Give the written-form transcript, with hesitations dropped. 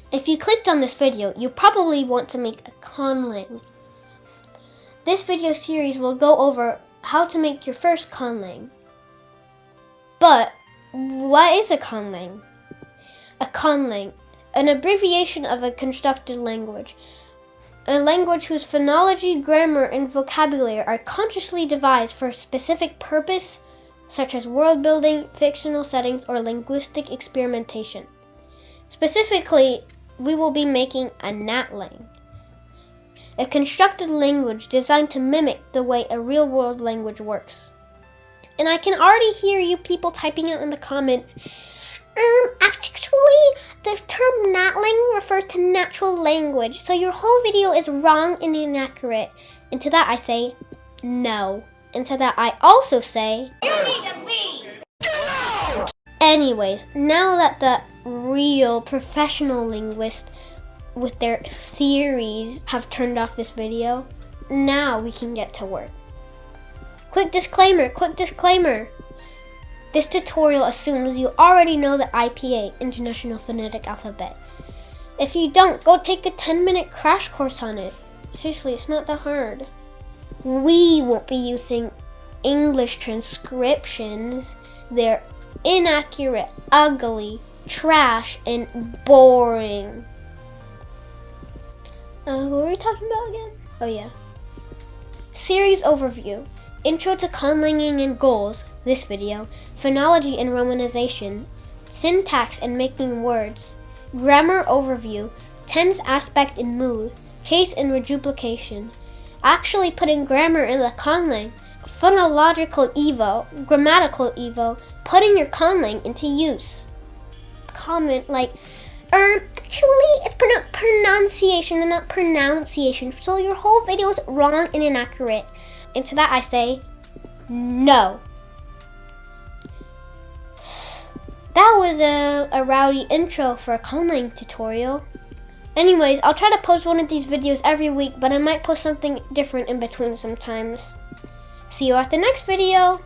If you clicked on this video, you probably want to make a conlang. This video series will go over how to make your first conlang. But what is a conlang? A conlang, an abbreviation of a constructed language. A language whose phonology, grammar, and vocabulary are consciously devised for a specific purpose, such as world building, fictional settings, or linguistic experimentation. Specifically, we will be making a natlang, a constructed language designed to mimic the way a real-world language works. And I can already hear you people typing out in the comments, actually, the term natlang refers to natural language, so your whole video is wrong and inaccurate. And to that I say, no. And to that I also say, you need to leave! Get out! Anyways, now that the real professional linguists with their theories have turned off this video, now we can get to work. Quick disclaimer. This tutorial assumes you already know the IPA, International Phonetic Alphabet. If you don't, go take a 10-minute crash course on it. Seriously, it's not that hard. We won't be using English transcriptions. They're inaccurate, ugly, trash, and boring. Who were we talking about again? Oh yeah. Series overview. Intro to conlanging and goals, this video, phonology and romanization, syntax and making words, grammar overview, tense aspect and mood, case and reduplication, actually putting grammar in the conlang, phonological evo, grammatical evo, putting your conlang into use. Comment like, actually it's pronunciation and not pronunciation, so your whole video is wrong and inaccurate. And to that I say, no. That was a rowdy intro for a conlang tutorial. Anyways, I'll try to post one of these videos every week, but I might post something different in between sometimes. See you at the next video.